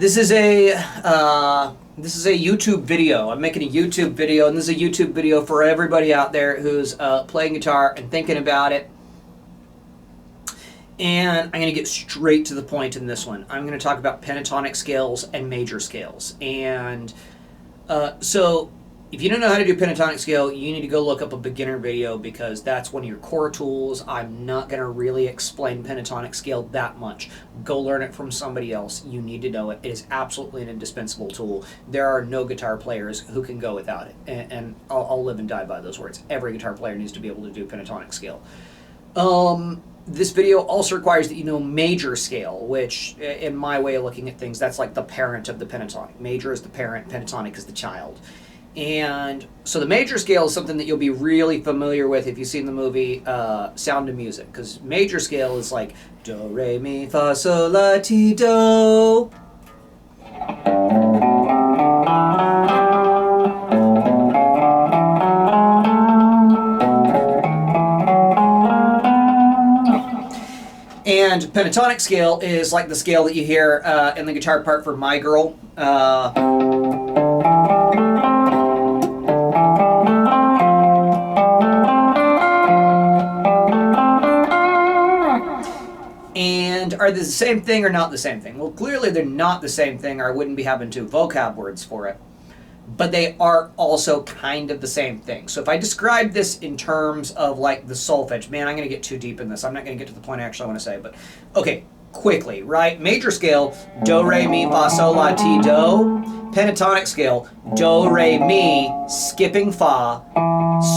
This is a YouTube video. I'm making a YouTube video, and this is a YouTube video for everybody out there who's playing guitar and thinking about it. And I'm going to get straight to the point in this one. I'm going to talk about pentatonic scales and major scales. And so if you don't know how to do pentatonic scale, you need to go look up a beginner video because that's one of your core tools. I'm not going to really explain pentatonic scale that much. Go learn it from somebody else. You need to know it. It is absolutely an indispensable tool. There are no guitar players who can go without it. And I'll live and die by those words. Every guitar player needs to be able to do pentatonic scale. This video also requires that you know major scale, which, in my way of looking at things, that's like the parent of the pentatonic. Major is the parent, pentatonic is the child. And so the major scale is something that you'll be really familiar with if you've seen the movie Sound of Music, because major scale is like do, re, mi, fa, sol, la, ti, do. And pentatonic scale is like the scale that you hear in the guitar part for My Girl. And are they the same thing or not the same thing? Well, clearly they're not the same thing, or I wouldn't be having two vocab words for it. But they are also kind of the same thing. So if I describe this in terms of like the solfege, man, I'm going to get too deep in this. I'm not going to get to the point I actually want to say, but okay, quickly, right? Major scale, do, re, mi, fa, sol, la, ti, do. Pentatonic scale, do, re, mi, skipping fa,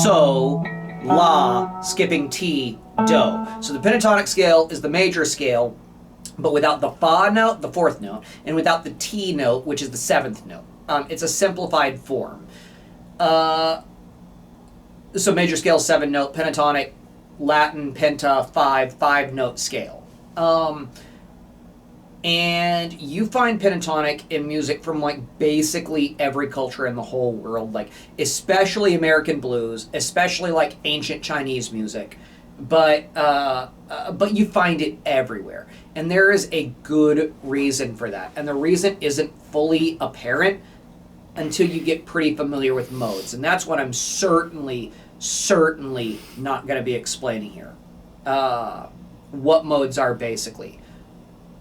so, la, skipping ti, do. So the pentatonic scale is the major scale, but without the fa note, the fourth note, and without the ti note, which is the seventh note. It's a simplified form. So major scale, 7-note, pentatonic, Latin, penta, 5-note scale. And you find pentatonic in music from like basically every culture in the whole world, like especially American blues, especially like ancient Chinese music. But you find it everywhere. And there is a good reason for that. And the reason isn't fully apparent until you get pretty familiar with modes. And that's what I'm certainly not going to be explaining here. What modes are basically.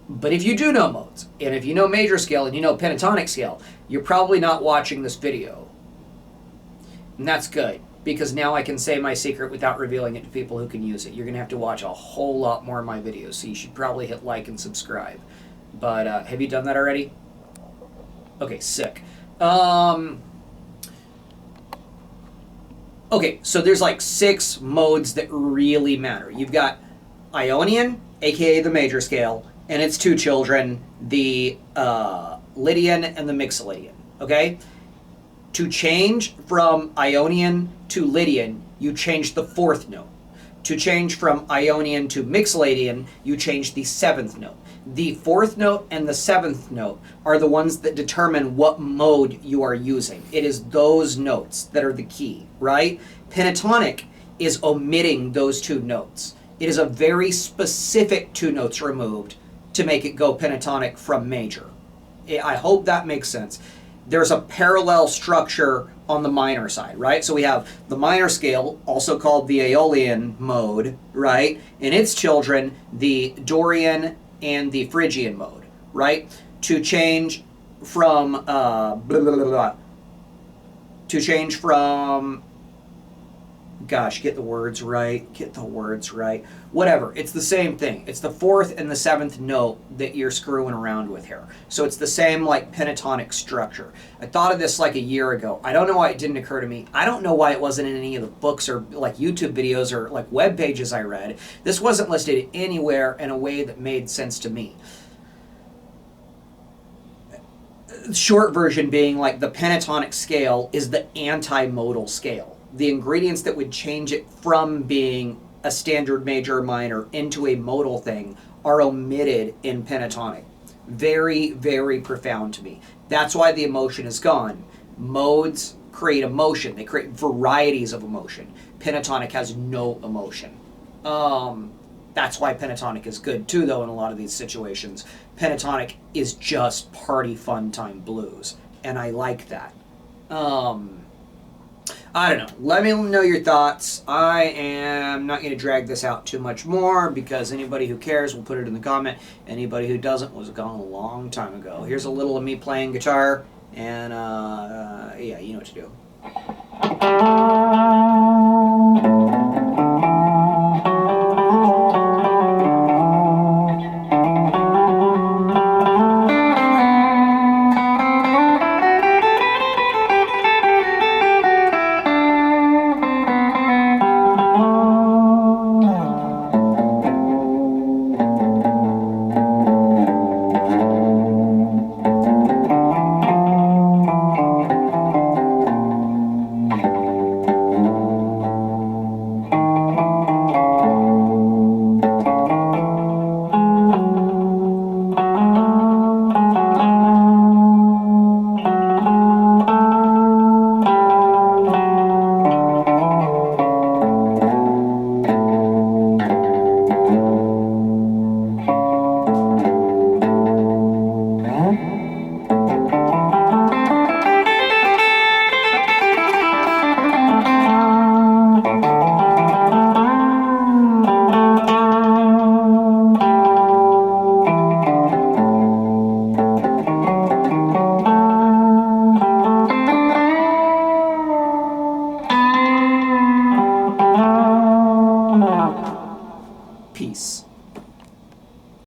But if you do know modes, and if you know major scale and you know pentatonic scale, you're probably not watching this video. And that's good, because now I can say my secret without revealing it to people who can use it. You're going to have to watch a whole lot more of my videos, so you should probably hit like and subscribe. But have you done that already? Okay, sick. Okay, so there's like 6 modes that really matter. You've got Ionian, aka the major scale, and its 2 children, the Lydian and the Mixolydian, okay? To change from Ionian to Lydian, you change the 4th note. To change from Ionian to Mixolydian, you change the 7th note. The 4th note and the 7th note are the ones that determine what mode you are using. It is those notes that are the key, right? Pentatonic is omitting those 2 notes. It is a very specific 2 notes removed to make it go pentatonic from major. I hope that makes sense. There's a parallel structure on the minor side, right? So we have the minor scale, also called the Aeolian mode, right? And its children, the Dorian and the Phrygian mode, right? To change from gosh, get the words right, whatever, it's the same thing. It's the 4th and the 7th note that you're screwing around with here. So it's the same like pentatonic structure. I thought of this like a year ago. I don't know why it didn't occur to me. I don't know why it wasn't in any of the books or like YouTube videos or like web pages I read. This wasn't listed anywhere in a way that made sense to me. Short version being like the pentatonic scale is the anti-modal scale. The ingredients that would change it from being a standard major or minor into a modal thing are omitted in pentatonic. Very, very profound to me. That's why the emotion is gone. Modes create emotion. They create varieties of emotion. Pentatonic has no emotion. That's why pentatonic is good too, though, in a lot of these situations. Pentatonic is just party fun time blues, and I like that. I don't know. Let me know your thoughts. I am not going to drag this out too much more because anybody who cares will put it in the comment. Anybody who doesn't was gone a long time ago. Here's a little of me playing guitar, and yeah, you know what to do.